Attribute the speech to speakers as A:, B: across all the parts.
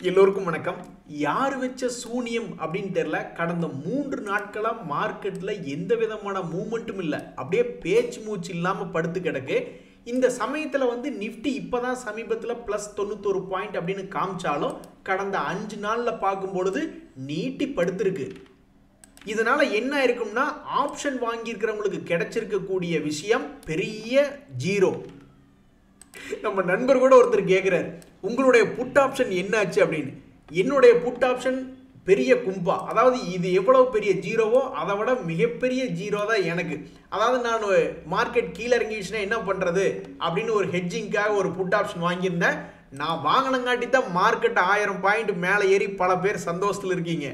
A: எல்லோருக்கும் வணக்கம். யார் வெச்ச சூனியம் அப்படின்னு தெரியல. கடந்த 3 நாட்களா மார்க்கெட்ல எந்த விதமான மூவ்மெண்ட்டும் இல்லை. அப்படியே பேச்சு மூச்சு இல்லாம படுத்து கிடக்கு. இந்த சமயத்துல நிஃப்டி இப்பதான் சமீபத்துல +91 பாயிண்ட் அப்படின்னு காமிச்சாலும் கடந்த 5 நாள்ல பார்க்கும் பொழுது நீட்டி படுத்திருக்கு. இதனால என்ன இருக்கும்னா ஆப்ஷன் வாங்கி இருக்கிறவங்களுக்கு கிடைச்சிருக்கக்கூடிய விஷயம் பெரிய ஜீரோ. நம்ம நண்பர் கூட ஒருத்தர் கேட்கிறார், உங்களுடைய புட் ஆப்ஷன் என்னாச்சு அப்படின்னு. என்னுடைய புட் ஆப்ஷன் பெரிய கும்பா, அதாவது இது எவ்வளவு பெரிய ஜீரோவோ அதை விட மிகப்பெரிய ஜீரோ தான் எனக்கு. அதாவது நான் மார்க்கெட் கீழே இறங்கிடுச்சுன்னா என்ன பண்றது அப்படின்னு ஒரு ஹெட்ஜிங்காக ஒரு புட் ஆப்ஷன் வாங்கியிருந்தேன். நான் வாங்கினங்காட்டி தான் மார்க்கெட் 1000 பாயிண்ட் மேலே ஏறி பல பேர் சந்தோஷத்தில் இருக்கீங்க.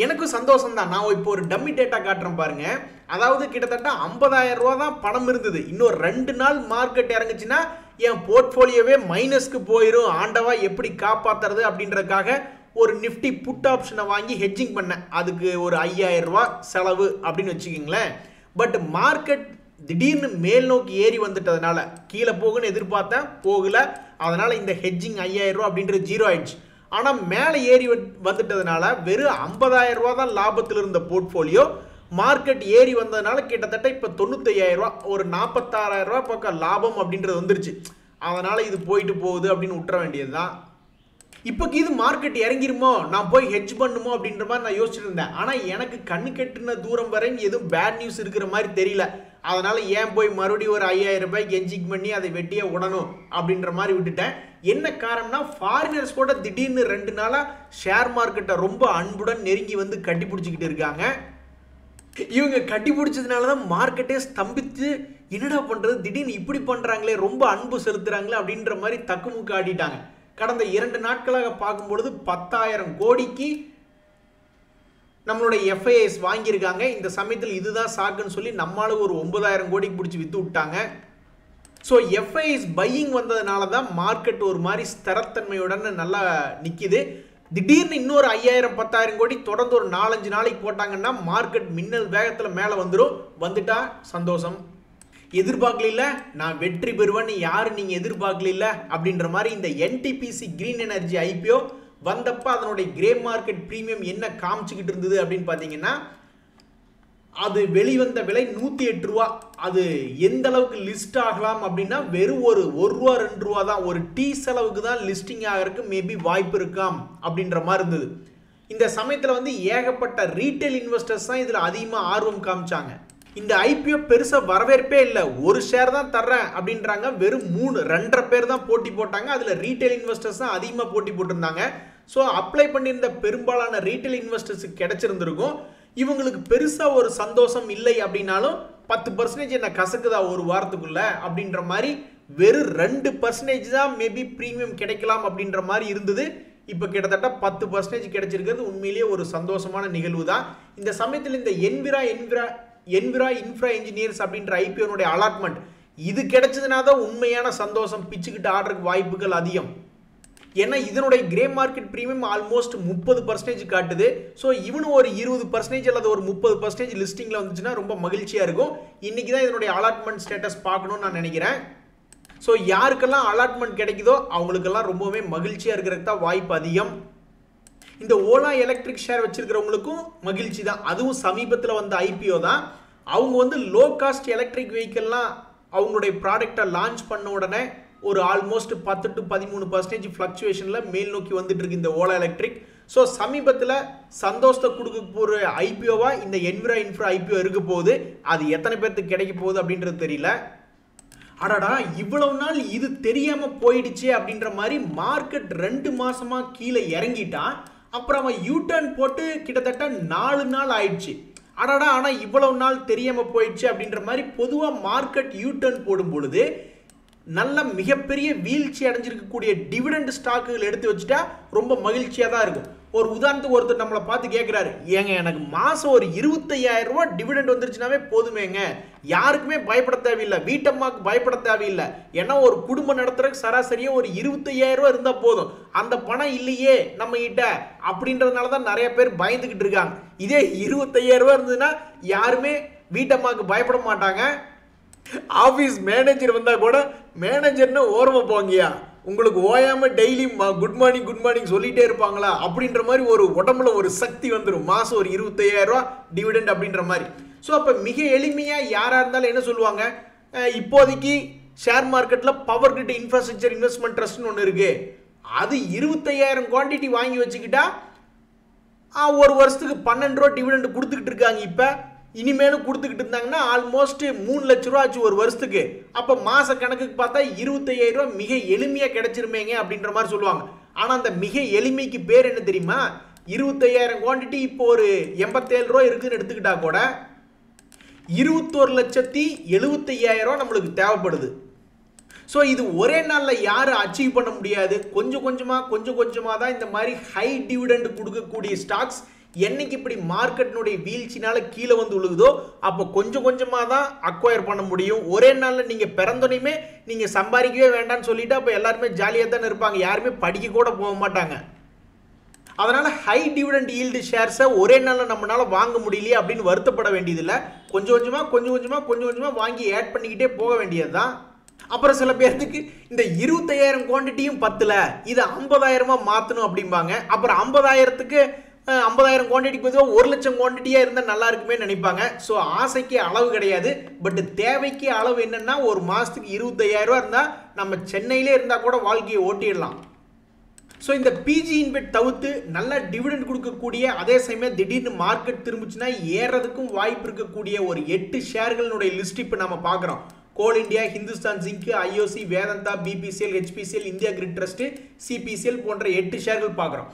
A: எனக்கும் சந்தோஷம் தான். நான் இப்போ ஒரு டம்மி டேட்டா காட்டுறேன் பாருங்க. அதாவது கிட்டத்தட்ட 50,000 ரூபா தான் பணம் இருந்தது. இன்னும் 2 நாள் மார்க்கெட் இறங்குச்சுன்னா என் போர்ட்ஃபோலியோவே மைனஸ்க்கு போயிடும். ஆண்டவா எப்படி காப்பாத்துறது அப்படின்றதுக்காக ஒரு நிஃப்டி புட் ஆப்ஷனை வாங்கி ஹெட்ஜிங் பண்ணேன். அதுக்கு ஒரு 5,000 ரூபா செலவு அப்படின்னு வச்சுக்கிங்களேன். பட் மார்க்கெட் திடீர்னு மேல் நோக்கி ஏறி வந்துட்டதுனால கீழே போகுன்னு எதிர்பார்த்தேன், போகல. அதனால இந்த ஹெட்ஜிங் 5,000 ரூபா அப்படின்றது ஜீரோ ஆயிடுச்சு. ஆனால் மேலே ஏறி வந்துட்டதுனால வெறும் 50,000 ரூபா தான் லாபத்தில் இருந்த போர்ட்ஃபோலியோ மார்க்கெட் ஏறி வந்ததுனால கிட்டத்தட்ட இப்போ 95,000 ரூபா, ஒரு 46,000 ரூபா பக்கம் லாபம் அப்படின்றது வந்துருச்சு. அதனால இது போயிட்டு போகுது அப்படின்னு விட்டுற வேண்டியது தான். இப்போக்கு இது மார்க்கெட் இறங்கிருமோ, நான் போய் ஹெட்ஜ் பண்ணுமோ அப்படின்ற மாதிரி நான் யோசிச்சுட்டு இருந்தேன். ஆனால் எனக்கு கண்ணு கெட்டின தூரம் வரை எதுவும் பேட் நியூஸ் இருக்கிற மாதிரி தெரியல. அதனால ஏன் போய் மறுபடியும் ஒரு 5,000 ரூபாய்க்கு ஹெட்ஜிங் பண்ணி அதை வெட்டியே விடணும் அப்படின்ற மாதிரி விட்டுட்டேன். என்ன காரணம்னா ஃபாரினர்ஸ் கூட திடீர்னு 2 நாளாக ஷேர் மார்க்கெட்டை ரொம்ப அன்புடன் நெருங்கி வந்து கட்டி பிடிச்சிக்கிட்டு இருக்காங்க. இவங்க கட்டி பிடிச்சதுனால தான் மார்க்கெட்டே ஸ்தம்பித்து என்னடா பண்ணுறது, திடீர்னு இப்படி பண்ணுறாங்களே, ரொம்ப அன்பு செலுத்துகிறாங்களே அப்படின்ற மாதிரி தக்குமுக்கு ஆடிட்டாங்க. கடந்த 2 நாட்களாக பார்க்கும்பொழுது 10,000 கோடிக்கு நம்மளுடைய எஃப்ஐஎஸ் வாங்கியிருக்காங்க. இந்த சமயத்தில் இதுதான் சாக்குன்னு சொல்லி நம்மளும் ஒரு 9,000 கோடிக்கு பிடிச்சி விற்று விட்டாங்க. ஸோ எஃப்ஐஎஸ் பையிங் வந்ததுனால தான் மார்க்கெட் ஒரு மாதிரி ஸ்திரத்தன்மையுடன் நல்லா நிற்கிது. திடீர்னு இன்னொரு 5,000 10,000 கோடி தொடர்ந்து ஒரு 4-5 நாளைக்கு போட்டாங்கன்னா மார்க்கெட் மின்னல் வேகத்தில் மேலே வந்துடும். வந்துட்டா சந்தோஷம். எதிர்பார்க்கல, நான் வெற்றி பெறுவேன்னு யாரும் நீங்கள் எதிர்பார்க்கல அப்படின்ற மாதிரி இந்த என்டிபிசி கிரீன் எனர்ஜி ஐபிஓ வந்தப்போ அதனுடைய கிரே மார்க்கெட் ப்ரீமியம் என்ன காமிச்சுக்கிட்டு இருந்தது அப்படின்னு பார்த்தீங்கன்னா, அது வெளிவந்த விலை 108 ரூபா. அது எந்த அளவுக்கு லிஸ்ட் ஆகலாம் அப்படின்னா வெறும் ஒரு ரூபா 2 ரூபா தான், ஒரு டீ செலவுக்கு தான் லிஸ்டிங் ஆகிறதுக்கு மேபி வாய்ப்பு இருக்காம் அப்படின்ற மாதிரி இருந்தது. இந்த சமயத்தில் ஏகப்பட்ட ரீட்டைல் இன்வெஸ்டர்ஸ் தான் இதில் அதிகமாக ஆர்வம் காமிச்சாங்க. இந்த ஐபிஓ பெருசாக வரவேற்பே இல்லை. ஒரு ஷேர் தான் தர்றேன் அப்படின்றாங்க. வெறும் 2.5 பேர் தான் போட்டி போட்டாங்க. அதில் ரீட்டைல் இன்வெஸ்டர்ஸ் தான் அதிகமாக போட்டி போட்டிருந்தாங்க. ஸோ அப்ளை பண்ணியிருந்த பெரும்பாலான ரீட்டைல் இன்வெஸ்டர்ஸுக்கு கிடைச்சிருந்திருக்கும். இவங்களுக்கு பெருசாக ஒரு சந்தோஷம் இல்லை அப்படின்னாலும் 10% என்ன கசக்குதா ஒரு வாரத்துக்குள்ள அப்படின்ற மாதிரி வெறும் 2% தான் மேபி ப்ரீமியம் கிடைக்கலாம் அப்படின்ற மாதிரி இருந்தது. இப்போ கிட்டத்தட்ட 10% கிடைச்சிருக்கிறது உண்மையிலேயே ஒரு சந்தோஷமான நிகழ்வு தான். இந்த சமயத்தில் இந்த என்விரா இன்ஃப்ரா இன்ஜினியர்ஸ் அப்படின்ற ஐபிஓனுடைய அலாட்மெண்ட் இது கிடைச்சதுனா தான் உண்மையான சந்தோஷம். பிச்சுக்கிட்டு ஆடுறதுக்கு வாய்ப்புகள் அதிகம். ஏன்னா இதனுடைய கிரே மார்க்கெட் ப்ரீமியம் ஆல்மோஸ்ட் 30% காட்டுது. ஸோ இவனும் ஒரு 20% அல்லது ஒரு 30% லிஸ்டிங்கில் வந்துச்சுன்னா ரொம்ப மகிழ்ச்சியாக இருக்கும். இன்றைக்கி தான் இதனுடைய அலாட்மெண்ட் ஸ்டேட்டஸ் பார்க்கணும்னு நான் நினைக்கிறேன். ஸோ யாருக்கெல்லாம் அலாட்மெண்ட் கிடைக்குதோ அவங்களுக்கெல்லாம் ரொம்பவே மகிழ்ச்சியாக இருக்கிறதுக்கு தான் வாய்ப்பு அதிகம். இந்த ஓலா எலக்ட்ரிக் ஷேர் வச்சிருக்கிறவங்களுக்கும் மகிழ்ச்சி தான். அதுவும் சமீபத்தில் வந்த ஐபிஓ தான். அவங்க லோ காஸ்ட் எலக்ட்ரிக் வெஹிக்கிள்லாம் அவங்களுடைய ப்ராடக்டை லான்ச் பண்ண உடனே ஒரு ஆல்மோஸ்ட் 10 to 13% ஃப்ளக்சுவேஷனில் மேல் நோக்கி வந்துட்டு இருக்கு இந்த ஓலா எலக்ட்ரிக். ஸோ சமீபத்தில் சந்தோஷத்தை கொடுக்க போகிற ஐபிஓவாக இந்த இன்ஃப்ரா ஐபிஓ இருக்க போகுது. அது எத்தனை பேர்த்துக்கு கிடைக்க போகுது அப்படின்றது தெரியல. அடடா, இவ்வளவு நாள் இது தெரியாமல் போயிடுச்சு அப்படின்ற மாதிரி மார்க்கெட் 2 மாசமா கீழே இறங்கிட்டான். அப்புறம் அவன் யூடர்ன் போட்டு கிட்டத்தட்ட 4 நாள் ஆயிடுச்சு. அடடா, ஆனால் இவ்வளவு நாள் தெரியாமல் போயிடுச்சு அப்படின்ற மாதிரி பொதுவாக மார்க்கெட் யூடர்ன் போடும் பொழுது நல்ல மிகப்பெரிய வீழ்ச்சி அடைஞ்சிருக்கக்கூடிய டிவிடெண்ட் ஸ்டாக்குகள் எடுத்து வச்சுட்டா ரொம்ப மகிழ்ச்சியாக தான் இருக்கும். ஒரு உதாரணத்துக்கு ஒருத்தர் நம்மளை பார்த்து கேட்குறாரு, ஏங்க எனக்கு மாதம் ஒரு 25,000 ரூபா டிவிடெண்ட் வந்துருச்சுனாவே போதுமேங்க, யாருக்குமே பயப்பட தேவையில்லை, வீட்டம்மாவுக்கு பயப்பட தேவையில்லை. ஏன்னா ஒரு குடும்பம் நடத்துறதுக்கு சராசரியாக ஒரு 25,000 ரூபா இருந்தால் போதும். அந்த பணம் இல்லையே நம்ம கிட்ட அப்படின்றதுனால தான் நிறைய பேர் பயந்துக்கிட்டு இருக்காங்க. இதே 25,000 ரூபா இருந்ததுன்னா யாருமே வீட்டம்மாவுக்கு பயப்பட மாட்டாங்க. ஆஃபீஸ் மேனேஜர் வந்தால் கூட மேனேஜர்னு ஓரமாக போங்கயா, உங்களுக்கு ஓயாமல் டெய்லி குட் மார்னிங் சொல்லிகிட்டே இருப்பாங்களா அப்படின்ற மாதிரி ஒரு உடம்புல ஒரு சக்தி வந்துடும். மாதம் ஒரு 25,000 ரூபா டிவிடெண்ட் அப்படின்ற மாதிரி. ஸோ அப்போ மிக எளிமையாக யாராக இருந்தாலும் என்ன சொல்லுவாங்க, இப்போதைக்கு ஷேர் மார்க்கெட்டில் பவர் கிரிட் இன்ஃப்ராஸ்ட்ரக்சர் இன்வெஸ்ட்மெண்ட் ட்ரஸ்ட்னு ஒன்று இருக்குது, அது 25,000 குவான்டிட்டி வாங்கி வச்சுக்கிட்டா ஒரு வருஷத்துக்கு 12 ரூபா டிவிடெண்ட் கொடுத்துக்கிட்டு இருக்காங்க. இப்போ இனிமேலும் கொடுத்துக்கிட்டு இருந்தாங்கன்னா ஆல்மோஸ்ட் 3 லட்ச ரூபா ஆச்சு ஒரு வருஷத்துக்கு. அப்போ மாத கணக்குக்கு பார்த்தா 25,000 ரூபா மிக எளிமையாக கிடைச்சிருமேங்க அப்படின்ற மாதிரி சொல்லுவாங்க. ஆனால் அந்த மிக எளிமைக்கு பேர் என்ன தெரியுமா, 25,000 குவான்டிட்டி இப்போ ஒரு 87 ரூபா இருக்குதுன்னு எடுத்துக்கிட்டா கூட 21,75,000 ரூபா நம்மளுக்கு தேவைப்படுது. ஸோ இது ஒரே நாளில் யாரும் அச்சீவ் பண்ண முடியாது. கொஞ்சம் கொஞ்சமாக தான் இந்த மாதிரி ஹை டிவிடெண்ட் கொடுக்கக்கூடிய ஸ்டாக்ஸ் என்னைக்கு இப்படி மார்க்கெட்டினுடைய வீழ்ச்சினால கீழே வந்து விழுகுதோ அப்போ கொஞ்சம் கொஞ்சமாக தான் அக்வயர் பண்ண முடியும். ஒரே நாளில் நீங்கள் பிறந்தோனையுமே நீங்கள் சம்பாதிக்கவே வேண்டாம்னு சொல்லிட்டு அப்போ எல்லாருமே ஜாலியாக தானே இருப்பாங்க, யாருமே படிக்க கூட போக மாட்டாங்க. அதனால ஹை டிவிடெண்ட் ஈல்டு ஷேர்ஸை ஒரே நாளில் நம்மளால வாங்க முடியலையே அப்படின்னு வருத்தப்பட வேண்டியதில்லை. கொஞ்சம் கொஞ்சமாக வாங்கி ஆட் பண்ணிக்கிட்டே போக வேண்டியது தான். அப்புறம் சில பேர்த்துக்கு இந்த 25,000 குவான்டிட்டியும் பத்தல, இதை 50,000 மாற்றணும் அப்படிம்பாங்க. அப்புறம் 50,000க்கு 50,000 குவான்டிட்டிக்கு பொதுவாக 1 லட்சம் குவான்டிட்டியாக இருந்தால் நல்லா இருக்குமே நினைப்பாங்க. ஸோ ஆசைக்கு அளவு கிடையாது, பட் தேவைக்கு அளவு என்னன்னா ஒரு மாதத்துக்கு 25,000 ரூபா இருந்தால் நம்ம சென்னையிலே இருந்தால் கூட வாழ்க்கையை ஓட்டிடலாம். ஸோ இந்த பிஜி இன்வெட் தவிர்த்து நல்ல டிவிடெண்ட் கொடுக்கக்கூடிய, அதே சமயம் திடீர்னு மார்க்கெட் திரும்பிச்சுன்னா ஏறதுக்கும் வாய்ப்பு இருக்கக்கூடிய ஒரு 8 ஷேர்களுடைய லிஸ்ட் இப்போ நம்ம பார்க்குறோம். Coal India, Hindustan zinc, IOC, Vedanta, BPCL, HPCL, India grid trust, CPCL போன்ற 8 ஷேர்கள் பார்க்குறோம்.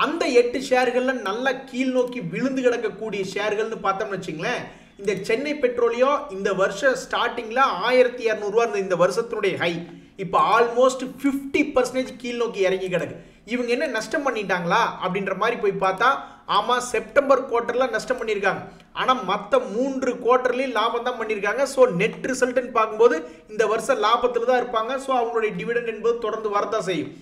A: அந்த 8 ஷேர்களில் நல்ல கீழ் நோக்கி விழுந்து கிடக்கக்கூடிய ஷேர்கள்னு பார்த்தோம்னு வச்சுங்களேன், இந்த சென்னை பெட்ரோலியம் இந்த வருஷம் ஸ்டார்டிங்கில் 1,200 ரூபா இருந்த இந்த வருஷத்தினுடைய ஹை இப்போ ஆல்மோஸ்ட் 50% கீழ் நோக்கி இறங்கி கிடக்கு. இவங்க என்ன நஷ்டம் பண்ணிட்டாங்களா அப்படின்ற மாதிரி போய் பார்த்தா, ஆமாம் செப்டம்பர் குவார்ட்டரில் நஷ்டம் பண்ணியிருக்காங்க, ஆனால் மற்ற 3 குவார்ட்டர்லையும் லாபம் தான் பண்ணியிருக்காங்க. ஸோ நெட் ரிசல்ட்னு பார்க்கும்போது இந்த வருஷம் லாபத்தில் தான் இருப்பாங்க. ஸோ அவங்களுடைய டிவிடெண்ட் என்பது தொடர்ந்து வரதான் செய்யும்.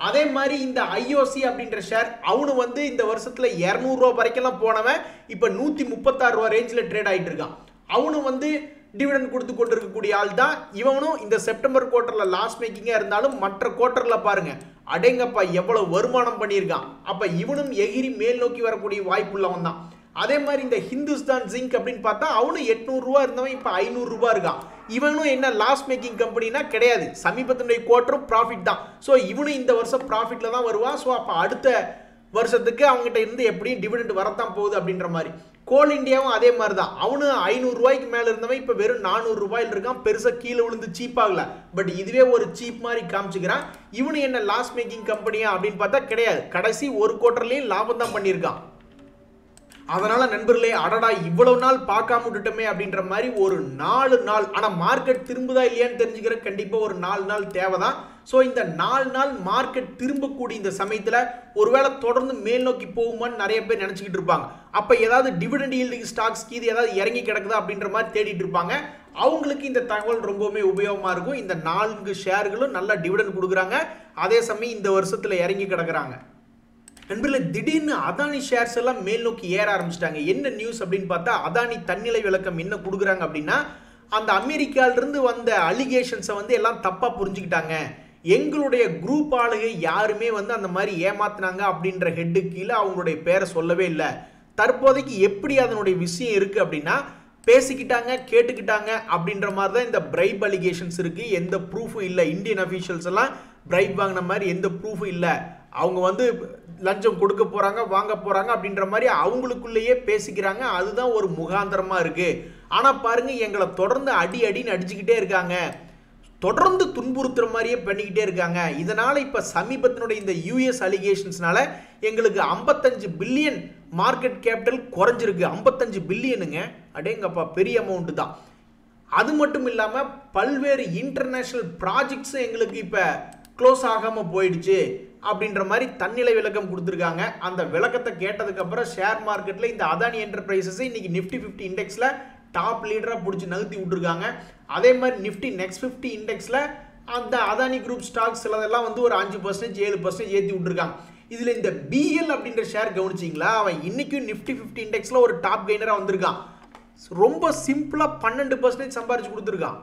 A: அதே மாதிரி இந்த ஐஓசி அப்படின்ற ஷேர் அவனு வந்து இந்த வருஷத்தில் 200 ரூபா வரைக்கும் போனவன் இப்போ 136 ரூபா ரேஞ்சில் ட்ரேட் ஆகிட்டு இருக்கான். அவனு வந்து டிவிடெண்ட் கொடுத்து கொண்டு இருக்கக்கூடிய ஆள் தான். இவனும் இந்த செப்டம்பர் குவார்ட்டரில் லாஸ் மேக்கிங்காக இருந்தாலும் மற்ற குவார்ட்டரில் பாருங்க அடேங்கப்பா எவ்வளவு வருமானம் பண்ணியிருக்கான். அப்போ இவனும் எகிரி மேல் நோக்கி வரக்கூடிய வாய்ப்புள்ளவன் தான். அதே மாதிரி இந்த ஹிந்துஸ்தான் ஜிங்க் அப்படின்னு பார்த்தா அவனும் 800 ரூபா இருந்தவன் இப்போ 500 ரூபா இருக்கான். இவனும் என்ன லாஸ் மேக்கிங் கம்பெனினா கிடையாது, சமீபத்தினுடைய குவார்ட்டரும் ப்ராஃபிட் தான். ஸோ இவனும் இந்த வருஷம் ப்ராஃபிட்டில் தான் வருவான். ஸோ அப்போ அடுத்த வருஷத்துக்கு அவங்ககிட்ட இருந்து எப்படியும் டிவிடெண்ட் வரத்தான் போகுது அப்படின்ற மாதிரி. கோல் இந்தியாவும் அதே மாதிரி தான், அவனும் 500 ரூபாய்க்கு மேலே இருந்தவன் இப்போ வெறும் 400 ரூபாயில் இருக்கான். பெருசாக கீழே விழுந்து சீப்பாகல, பட் இதுவே ஒரு சீப் மாதிரி காமிச்சுக்கிறான். இவனு என்ன லாஸ் மேக்கிங் கம்பெனியா அப்படின்னு பார்த்தா கிடையாது, கடைசி ஒரு குவார்ட்டர்லேயும் லாபம் தான் பண்ணியிருக்கான். அதனால நண்பர்களே, அடடா இவ்வளவு நாள் பார்க்காம விட்டுட்டோமே அப்படின்ற மாதிரி ஒரு 4 நாள், ஆனால் மார்க்கெட் திரும்புதா இல்லையான்னு தெரிஞ்சுக்கிற கண்டிப்பாக ஒரு 4 நாள் தேவை தான். ஸோ இந்த 4 நாள் மார்க்கெட் திரும்பக்கூடிய இந்த சமயத்தில் ஒருவேளை தொடர்ந்து மேல் நோக்கி போகுமான்னு நிறைய பேர் நினச்சிக்கிட்டு இருப்பாங்க. அப்போ ஏதாவது டிவிடெண்ட் ஈல்டு ஸ்டாக்ஸ் இது ஏதாவது இறங்கி கிடக்குதா அப்படின்ற மாதிரி தேடிட்டு இருப்பாங்க. அவங்களுக்கு இந்த தகவல் ரொம்பவுமே உபயோகமாக இருக்கும். இந்த 4 ஷேர்களும் நல்லா டிவிடெண்ட் கொடுக்குறாங்க, அதே சமயம் இந்த வருஷத்தில் இறங்கி கிடக்குறாங்க. நண்பர்களே, திடீர்னு அதானி ஷேர்ஸ் எல்லாம் மேல் நோக்கி ஏற ஆரம்பிச்சிட்டாங்க. என்ன நியூஸ் அப்படின்னு பார்த்தா, அதானி தன்னிலை விளக்கம் என்ன கொடுக்குறாங்க அப்படின்னா, அந்த அமெரிக்காவிலிருந்து வந்த அலிகேஷன்ஸை வந்து எல்லாம் தப்பாக புரிஞ்சுக்கிட்டாங்க. எங்களுடைய குரூப் ஆளுகை யாருமே வந்து அந்த மாதிரி ஏமாத்தினாங்க அப்படின்ற ஹெட்டு கீழே அவங்களுடைய பேரை சொல்லவே இல்லை. தற்போதைக்கு எப்படி அதனுடைய விஷயம் இருக்குது அப்படின்னா, பேசிக்கிட்டாங்க கேட்டுக்கிட்டாங்க அப்படின்ற மாதிரி தான் இந்த பிரைப் அலிகேஷன்ஸ் இருக்குது. எந்த ப்ரூஃபும் இல்லை. இந்தியன் அஃபீஷியல்ஸ் எல்லாம் பிரைப் வாங்கின மாதிரி எந்த ப்ரூஃபும் இல்லை. அவங்க வந்து லஞ்சம் கொடுக்க போகிறாங்க வாங்க போகிறாங்க அப்படின்ற மாதிரி அவங்களுக்குள்ளேயே பேசிக்கிறாங்க. அதுதான் ஒரு முகாந்திரமாக இருக்குது. ஆனால் பாருங்கள், எங்களை தொடர்ந்து அடின்னு அடிச்சுக்கிட்டே இருக்காங்க, தொடர்ந்து துன்புறுத்துற மாதிரியே பண்ணிக்கிட்டே இருக்காங்க. இதனால் இப்போ சமீபத்தினுடைய இந்த யூஎஸ் அலிகேஷன்ஸ்னால எங்களுக்கு 55 பில்லியன் மார்க்கெட் கேபிட்டல் குறைஞ்சிருக்கு. 55 பில்லியனுங்க, அடேங்கப்பா பெரிய அமௌண்ட்டு தான். அது மட்டும் இல்லாமல் பல்வேறு இன்டர்நேஷ்னல் ப்ராஜெக்ட்ஸும் எங்களுக்கு இப்போ க்ளோஸ் ஆகாமல் போயிடுச்சு அப்படின்ற மாதிரி தன்னிலை விளக்கம் கொடுத்துருக்காங்க. அந்த விளக்கத்தை கேட்டதுக்கப்புறம் ஷேர் மார்க்கெட்டில் இந்த அதானி என்டர்பிரைசஸ் இன்னைக்கு நிஃப்டி 50 இண்டெக்ஸில் டாப் லீடராக பிடிச்சி நகர்த்தி விட்டுருக்காங்க. அதே மாதிரி நிஃப்டி நெக்ஸ்ட் 50 இண்டெக்ஸில் அந்த அதானி குரூப் ஸ்டாக்ஸ் சிலதெல்லாம் வந்து ஒரு 5% 7% ஏற்றி விட்டுருக்காங்க. இதில் இந்த பிஎல் அப்படின்ற ஷேர் கவனிச்சிங்களா, அவன் இன்னைக்கும் நிஃப்டி 50 இண்டெக்ஸில் ஒரு டாப் கெய்னராக வந்திருக்கான். ரொம்ப சிம்பிளாக 12% சம்பாரிச்சு கொடுத்துருக்கான்.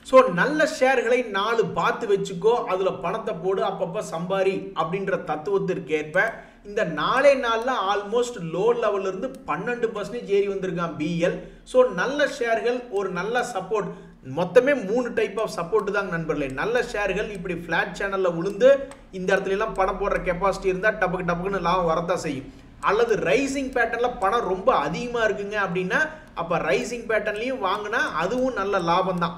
A: ஸோ நல்ல ஷேர்களை 4 பார்த்து வச்சுக்கோ, அதில் பணத்தை போடு, அப்பப்போ சம்பாரி அப்படின்ற தத்துவத்திற்கு ஏற்ப இந்த 4 நாளில் ஆல்மோஸ்ட் லோ லெவல்ல இருந்து 12% ஏறி வந்திருக்கான் பிஎல். ஸோ நல்ல ஷேர்கள் ஒரு நல்ல சப்போர்ட், மொத்தமே 3 டைப் ஆஃப் சப்போர்ட் தான் நண்பர்களே. நல்ல ஷேர்கள் இப்படி ஃபிளாட் சேனலில் விழுந்து இந்த இடத்துல எல்லாம் பணம் போடுற கெப்பாசிட்டி இருந்தால் டப்புக்கு டப்புக்குன்னு லாபம் வரத்தான் செய்யும். அல்லது ரைசிங் பேட்டர்னில் பணம் ரொம்ப அதிகமாக இருக்குங்க அப்படின்னா அப்போ ரைசிங் பேட்டர்ன்லையும் வாங்கினா அதுவும் நல்ல லாபம் தான்.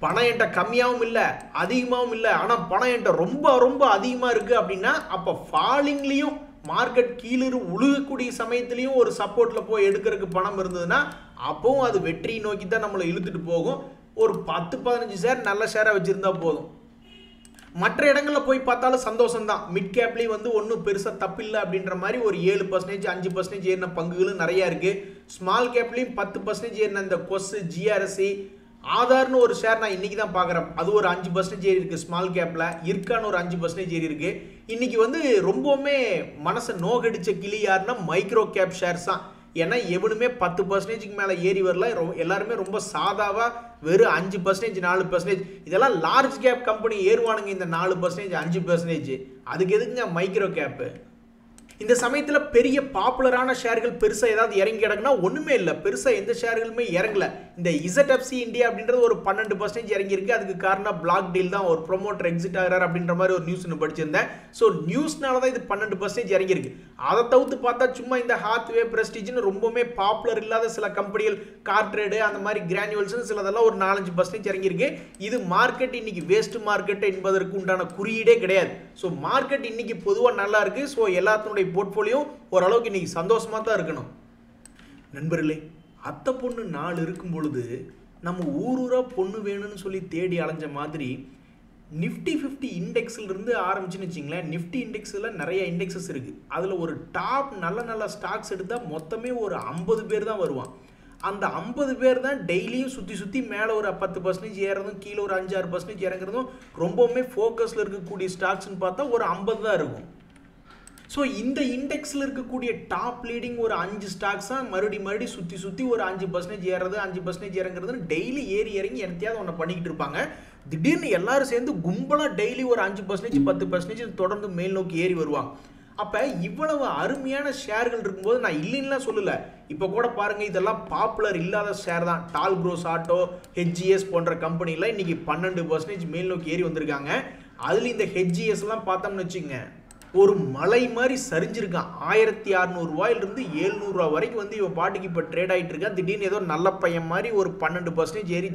A: பணம் என்கிட்ட கம்மியாகவும் இல்லை அதிகமாகவும் இல்லை, ஆனால் பணம் என்கிட்ட ரொம்ப ரொம்ப அதிகமாக இருக்குது அப்படின்னா அப்போ ஃபாலிங்லேயும் மார்க்கெட் கீழே உழுகக்கூடிய சமயத்துலேயும் ஒரு சப்போர்ட்டில் போய் எடுக்கிறதுக்கு பணம் இருந்ததுன்னா அப்போவும் அது வெற்றி நோக்கி தான் நம்மளை இழுத்துட்டு போகும். ஒரு 10-15 ஷேர் நல்ல ஷேராக வச்சுருந்தா போதும். மற்ற இடங்களில் போய் பார்த்தாலும் சந்தோஷம் தான். மிட் கேப்லேயும் வந்து ஒன்றும் பெருசாக தப்பில்லை அப்படின்ற மாதிரி ஒரு 7% 5% ஏறின பங்குகளும் நிறையா இருக்குது. ஸ்மால் கேப்லேயும் 10% ஏறின இந்த கொசு ஜிஆர்எஸ்சி ஆதார்னு ஒரு ஷேர் நான் இன்றைக்கி தான் பார்க்குறேன், அது ஒரு 5% ஏறி இருக்குது. ஸ்மால் கேப்பில் இருக்கான்னு ஒரு 5% ஏறி இருக்குது. இன்றைக்கி வந்து ரொம்பவுமே மனசை நோகடிச்ச கிளி யாருன்னா மைக்ரோ கேப் ஷேர்ஸ் தான். ஏன்னா எவனுமே 10%க்கு மேலே ஏறி வரல, எல்லாருமே ரொம்ப சாதாவாக வெறும் 5% 4%. இதெல்லாம் லார்ஜ் கேப் கம்பெனி ஏறுவானுங்க இந்த 4% 5%. அதுக்கு எதுக்குங்க மைக்ரோ கேப்பு? இந்த சமயத்தில் பெரிய பாப்புலரான ஷேர்கள் பெருசாக ஏதாவது இறங்கி கிடக்குன்னா ஒன்றுமே இல்லை, பெருசாக எந்த ஷேர்களுமே இறங்கல. இந்த இசட்எஃப்சி இந்தியா அப்படின்றது ஒரு 12% இறங்கியிருக்கு. அதுக்கு காரணம் பிளாக் டீல் தான், ஒரு ப்ரொமோட்டர் எக்ஸிட் ஆகிறார் அப்படின்ற மாதிரி ஒரு நியூஸ் படிச்சிருந்தேன். ஸோ நியூஸ்னால தான் இது 12% இறங்கியிருக்கு. அதை தவிர்த்து பார்த்தா சும்மா இந்த ஹாத்வே பிரஸ்டீஜ்னு ரொம்பவுமே பாப்புலர் இல்லாத சில கம்பெனிகள் கார்ட்ரேடு அந்த மாதிரி கிரானியூல்ஸ்னு சிலதெல்லாம் ஒரு 4-5% இறங்கியிருக்கு. இது மார்க்கெட் இன்னைக்கு வேஸ்ட் மார்க்கெட் என்பதற்கு உண்டான குறியீடே கிடையாது. ஸோ மார்க்கெட் இன்னைக்கு பொதுவாக நல்லா இருக்குது. ஸோ எல்லாத்தினுடைய போர்ட்ஃபோலியோ ஓரளவுக்கு இன்னைக்கு சந்தோஷமா தான் இருக்கணும். நண்பர்களே, அத்தை பொண்ணு 4 இருக்கும் பொழுது நம்ம ஊரூரா பொண்ணு வேணும்னு சொல்லி தேடி அலைஞ்ச மாதிரி நிஃப்டி 50 இண்டெக்ஸில் இருந்து ஆரம்பிச்சுன்னு வச்சிங்களேன். நிஃப்டி இண்டெக்ஸில் நிறைய இண்டெக்ஸஸ் இருக்குது. அதில் ஒரு டாப் நல்ல ஸ்டாக்ஸ் எடுத்தால் மொத்தமே ஒரு 50 பேர் தான் வருவான். அந்த 50 பேர் தான் டெய்லியும் சுற்றி மேலே ஒரு 10% ஏறதும் கீழே ஒரு 5-6% இறங்குறதும் ரொம்பவுமே ஃபோக்கஸில் இருக்கக்கூடிய ஸ்டாக்ஸ்ன்னு பார்த்தா ஒரு 50 தான் இருக்கும். ஸோ இந்த இண்டெக்ஸில் இருக்கக்கூடிய டாப் லீடிங் ஒரு 5 ஸ்டாக்ஸாக மறுபடி சுற்றி ஒரு 5% ஏறது 5% இறங்குறதுன்னு டெய்லி ஏறி இறங்கி எனத்தையாவது ஒன்று பண்ணிக்கிட்டு இருப்பாங்க. திடீர்னு எல்லாரும் சேர்ந்து கும்பலாக டெய்லி ஒரு 5% 10% தொடர்ந்து மேல் நோக்கி ஏறி வருவாங்க. அப்போ இவ்வளவு அருமையான ஷேர்கள் இருக்கும்போது நான் இல்லைன்னுலாம் சொல்லலை. இப்போ கூட பாருங்கள், இதெல்லாம் பாப்புலர் இல்லாத ஷேர் தான். டால் க்ரோஸ் ஆட்டோ, ஹெச்ஜிஎஸ் போன்ற கம்பெனியில் இன்றைக்கி 12% மேல் நோக்கி ஏறி வந்திருக்காங்க. அதில் இந்த ஹெச்ஜிஎஸ்லாம் பார்த்தோம்னு வச்சுங்க, ஒரு மலை மாதிரி சரிஞ்சிருக்கான். 1600 ரூபாயிலிருந்து 700 ரூபா வரைக்கும் வந்து இவன் பாட்டுக்கு இப்போ ட்ரேட் ஆகிட்டு இருக்கான். திடீர்னு ஏதோ நல்ல பையன் மாதிரி ஒரு 12% ஏறி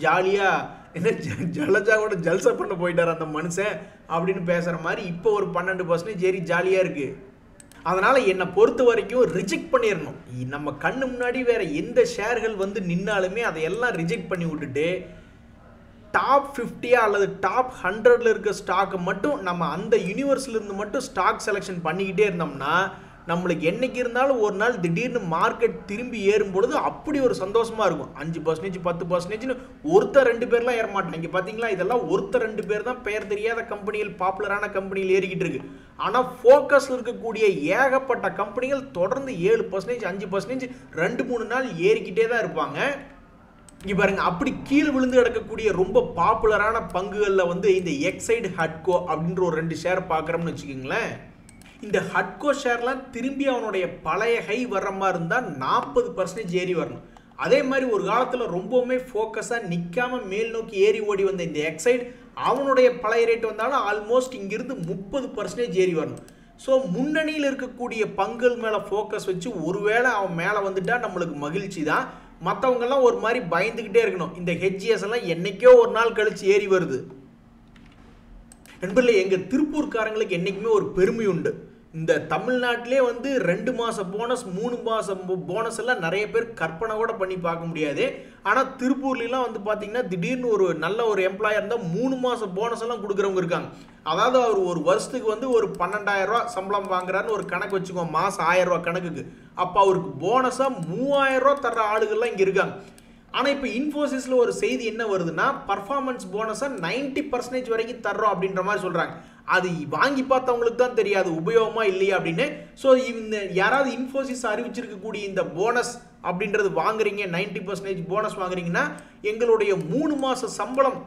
A: ஜாலியாக என்ன ஜலஜாவோட ஜல்சா பண்ண போயிட்டார் அந்த மனுஷன் அப்படின்னு பேசுகிற மாதிரி இப்போ ஒரு 12% ஏறி ஜாலியாக இருக்குது. அதனால் என்னை பொறுத்த வரைக்கும் ரிஜெக்ட் பண்ணிடணும். நம்ம கண்ணு முன்னாடி வேறு எந்த ஷேர்கள் வந்து நின்னாலுமே அதையெல்லாம் ரிஜெக்ட் பண்ணி விட்டுட்டு டாப் 50 அல்லது டாப் 100ல் இருக்க ஸ்டாக்கை மட்டும் நம்ம அந்த யூனிவர்ஸ்லேருந்து மட்டும் ஸ்டாக் செலெக்ஷன் பண்ணிக்கிட்டே இருந்தோம்னா நம்மளுக்கு என்னைக்கு இருந்தாலும் ஒரு நாள் திடீர்னு மார்க்கெட் திரும்பி ஏறும் பொழுது அப்படி ஒரு சந்தோஷமாக இருக்கும். 5% 10%ன்னு ஒருத்தர் 2 பேர்லாம் ஏற மாட்டாங்க. இங்கே பார்த்தீங்களா, இதெல்லாம் ஒருத்தர் 2 பேர் தான் பெயர் தெரியாத கம்பெனிகள், பாப்புலரான கம்பெனிகள் ஏறிக்கிட்டு இருக்கு. ஆனால் ஃபோக்கஸில் இருக்கக்கூடிய ஏகப்பட்ட கம்பெனிகள் தொடர்ந்து 7% 5% 2-3 நாள் ஏறிக்கிட்டே தான் இருப்பாங்க. இங்கே பாருங்க, அப்படி கீழே விழுந்து கிடக்கக்கூடிய ரொம்ப பாப்புலரான பங்குகளில் வந்து இந்த எக்ஸைடு ஹட்கோ அப்படின்ற ஒரு 2 ஷேர் பார்க்குறோம்னு வச்சுக்கோங்களேன். இந்த ஹட்கோ ஷேர்லாம் திரும்பி அவனுடைய பழைய ஹை வர்ற மாதிரி இருந்தால் 40% ஏறி வரணும். அதே மாதிரி ஒரு காலத்தில் ரொம்பவுமே ஃபோக்கஸாக நிற்காம மேல் நோக்கி ஏறி ஓடி வந்த இந்த எக்ஸைடு அவனுடைய பழைய ரேட் வந்தாலும் ஆல்மோஸ்ட் இங்கிருந்து 30% ஏறி வரணும். ஸோ முன்னணியில் இருக்கக்கூடிய பங்குகள் மேலே ஃபோக்கஸ் வச்சு ஒருவேளை அவன் மேலே வந்துட்டா நம்மளுக்கு மகிழ்ச்சி தான். மற்றவங்கெல்லாம் ஒரு மாதிரி பயந்துக்கிட்டே இருக்கணும். இந்த ஹெச்ஜிஎஸ் எல்லாம் என்னைக்கோ ஒரு நாள் கழிச்சு ஏறி வருது. நண்பர்களே, எங்கள் திருப்பூர்காரங்களுக்கு என்றைக்குமே ஒரு பெருமை உண்டு. இந்த தமிழ்நாட்டிலே வந்து 2 மாத போனஸ் 3 மாதம் போனஸ் எல்லாம் நிறைய பேர் கற்பனை கூட பண்ணி பார்க்க முடியாது. ஆனால் திருப்பூர்லாம் வந்து பார்த்தீங்கன்னா திடீர்னு ஒரு நல்ல ஒரு எம்ப்ளாயர் இருந்தால் 3 மாத போனஸ் எல்லாம் கொடுக்குறவங்க இருக்காங்க. அதாவது அவர் ஒரு வருஷத்துக்கு வந்து ஒரு 12,000 ரூபா சம்பளம் வாங்குறாருன்னு ஒரு கணக்கு வச்சுக்கோ, மாதம் 1000 ரூபா கணக்குக்கு. அப்போ அவருக்கு போனஸாக 3000 ரூபா தர்ற ஆளுகள்லாம் இங்கே இருக்காங்க. ஆனால் இப்போ இன்ஃபோசிஸில் ஒரு செய்தி என்ன வருதுன்னா, பர்ஃபார்மன்ஸ் போனஸாக 90% வரைக்கும் தர்றோம் அப்படின்ற மாதிரி சொல்கிறாங்க. அது வாங்கி பார்த்தவங்களுக்கு தான் தெரியாது உபயோகமாக இல்லையா அப்படின்னு. ஸோ இந்த யாராவது இன்ஃபோசிஸ் அறிவிச்சிருக்கக்கூடிய இந்த போனஸ் அப்படின்றது வாங்குறீங்க, 90% போனஸ் வாங்குறீங்கன்னா எங்களுடைய 3 மாச சம்பளம்,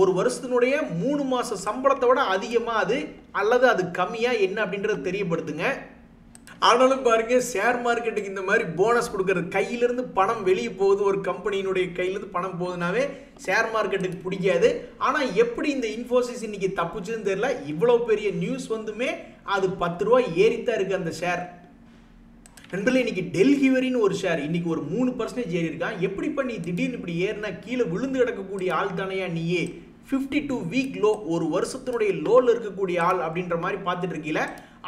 A: ஒரு வருஷத்தினுடைய 3 மாச சம்பளத்தை விட அதிகமாக அது அல்லது அது கம்மியாக என்ன அப்படின்றது தெரியப்படுத்துங்க. ஆனாலும் பாருங்க, ஷேர் மார்க்கெட்டுக்கு இந்த மாதிரி போனஸ் கொடுக்கறது, கையிலிருந்து பணம் வெளியே போகுது, ஒரு கம்பெனியினுடைய கையிலிருந்து பணம் போகுதுனாவே ஷேர் மார்க்கெட்டுக்கு பிடிக்காது. ஆனால் எப்படி இந்த இன்ஃபோசிஸ் இன்னைக்கு தப்புச்சுன்னு தெரியல. இவ்வளோ பெரிய நியூஸ் வந்துமே அது 10 ரூபா ஏறித்தான் இருக்கு அந்த ஷேர். நண்பர்களே, இன்னைக்கு டெல்லி வரின்னு ஒரு ஷேர் இன்னைக்கு ஒரு 3% ஏறி இருக்கான். எப்படி பண்ணி திடீர்னு இப்படி ஏறினா கீழே விழுந்து கிடக்கக்கூடிய ஆள் தானையா நீயே? 52 வீக் லோ, ஒரு வருஷத்தினுடைய லோல இருக்கக்கூடிய ஆள் அப்படின்ற மாதிரி பார்த்துட்டு இருக்கீல.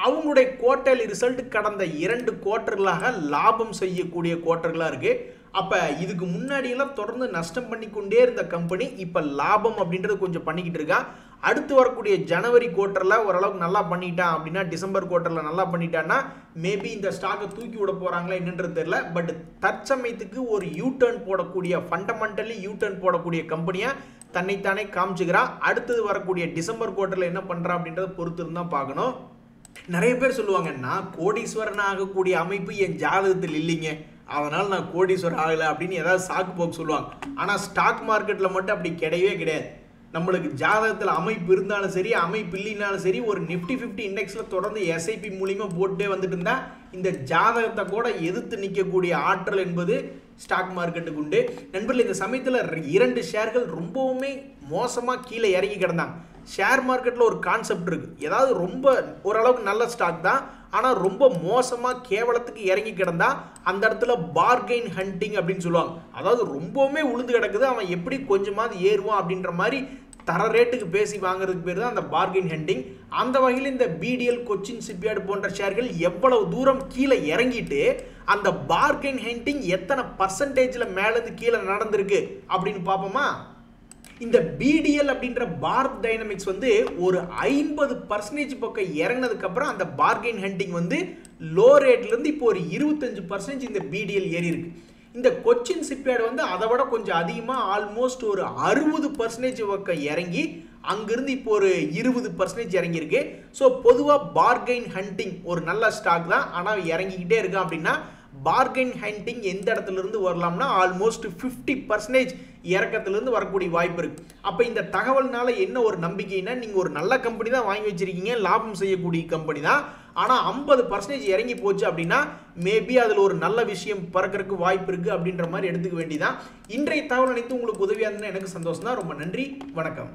A: அவங்களுடைய குவார்டர்லி ரிசல்ட் கடந்த 2 குவார்டர்களாக லாபம் செய்யக்கூடிய குவார்டர்களாக இருக்கு. அப்போ இதுக்கு முன்னாடியெல்லாம் தொடர்ந்து நஷ்டம் பண்ணி கொண்டே இருந்த கம்பெனி இப்போ லாபம் அப்படின்றது கொஞ்சம் பண்ணிக்கிட்டு இருக்கா. அடுத்து வரக்கூடிய ஜனவரி குவார்டரில் ஓரளவுக்கு நல்லா பண்ணிட்டான் அப்படின்னா, டிசம்பர் குவார்டரில் நல்லா பண்ணிட்டான்னா மேபி இந்த ஸ்டாக்கை தூக்கி விட போகிறாங்களா என்னன்றது தெரியல. பட் தற்சமயத்துக்கு ஒரு யூ டர்ன் போடக்கூடிய, ஃபண்டமெண்டலி யூ டர்ன் போடக்கூடிய கம்பெனியாக தன்னைத்தானே காமிச்சுக்கிறா. அடுத்தது வரக்கூடிய டிசம்பர் குவார்டரில் என்ன பண்ணுறா அப்படின்றத பொறுத்து இருந்தால் பார்க்கணும். நிறைய பேர் சொல்லுவாங்க, நான் கோடீஸ்வரன் ஆகக்கூடிய அமைப்பு என் ஜாதகத்தில் இல்லைங்க, அதனால் நான் கோடீஸ்வரன் ஆகலை அப்படின்னு ஏதாவது சாக்கு போக்கு சொல்லுவாங்க. ஆனால் ஸ்டாக் மார்க்கெட்டில் மட்டும் அப்படி கிடையவே கிடையாது. நம்மளுக்கு ஜாதகத்தில் அமைப்பு இருந்தாலும் சரி, அமைப்பு இல்லைனாலும் சரி, ஒரு நிஃப்டி 50 இண்டெக்ஸில் தொடர்ந்து எஸ்ஐபி மூலியமாக போட்டே வந்துட்டு இருந்தால் இந்த ஜாதகத்தை கூட எதிர்த்து நிற்கக்கூடிய ஆற்றல் என்பது ஸ்டாக் மார்க்கெட்டுக்கு உண்டு. நண்பர்கள், இந்த சமயத்தில் 2 ஷேர்கள் ரொம்பவுமே மோசமாக கீழே இறங்கி கிடந்தாங்க. ஷேர் மார்க்கெட்டில் ஒரு கான்செப்ட் இருக்குது, ஏதாவது ரொம்ப ஓரளவுக்கு நல்ல ஸ்டாக் தான், ஆனால் ரொம்ப மோசமாக கேவலத்துக்கு இறங்கி கிடந்தா அந்த இடத்துல பார்கெயின் ஹண்டிங் அப்படின்னு சொல்லுவாங்க. அதாவது ரொம்பவுமே உளுந்து கிடக்குது, அவன் எப்படி கொஞ்சமாவது ஏறுவான் அப்படின்ற மாதிரி தர ரேட்டுக்கு பேசி வாங்குறதுக்கு பேர் தான் அந்த பார்கெயின் ஹண்டிங். அந்த வகையில் இந்த பிடிஎல், கொச்சின் ஷிப்யார்டு போன்ற ஷேர்கள் எவ்வளவு தூரம் கீழே இறங்கிட்டு அந்த பார்கெயின் ஹண்டிங் எத்தனை பர்சன்டேஜில் மேலேருந்து கீழே நடந்திருக்கு அப்படின்னு பார்ப்போமா. இந்த பிடிஎல் அப்படின்ற பாரத் டைனமிக்ஸ் வந்து ஒரு 50% பக்கம் இறங்கினதுக்கு அப்புறம் அந்த பார்கெயின் ஹண்டிங் வந்து லோ ரேட்ல இருந்து இப்போ ஒரு 25% இந்த பிடிஎல் ஏறி இருக்கு. இந்த கொச்சின் ஷிப்யார்டு வந்து அதை விட கொஞ்சம் அதிகமாக ஆல்மோஸ்ட் ஒரு 60% பக்கம் இறங்கி அங்கிருந்து இப்போ ஒரு 20% இறங்கியிருக்கு. ஸோ பொதுவாக பார்கெயின் ஹண்டிங் ஒரு நல்ல ஸ்டாக் தான், ஆனால் இறங்கிக்கிட்டே இருக்கான். அப்படின்னா பார்கெயின் ஹண்டிங் எந்த இடத்துல இருந்து வரலாம்னா ஆல்மோஸ்ட் 50% இறக்கத்திலிருந்து வரக்கூடிய வாய்ப்பு இருக்கு. அப்போ இந்த தகவல்னால என்ன ஒரு நம்பிக்கைன்னா, நீங்கள் ஒரு நல்ல கம்பெனி தான் வாங்கி வச்சிருக்கீங்க, லாபம் செய்யக்கூடிய கம்பெனி தான், ஆனால் 50% இறங்கி போச்சு அப்படின்னா மேபி அதில் ஒரு நல்ல விஷயம் பறக்கிறதுக்கு வாய்ப்பு இருக்குது அப்படின்ற மாதிரி எடுத்துக்க வேண்டியதான். இன்றைய தகவல் அனைத்து உங்களுக்கு உதவியாக இருந்ததுன்னா எனக்கு சந்தோஷம் தான். ரொம்ப நன்றி, வணக்கம்.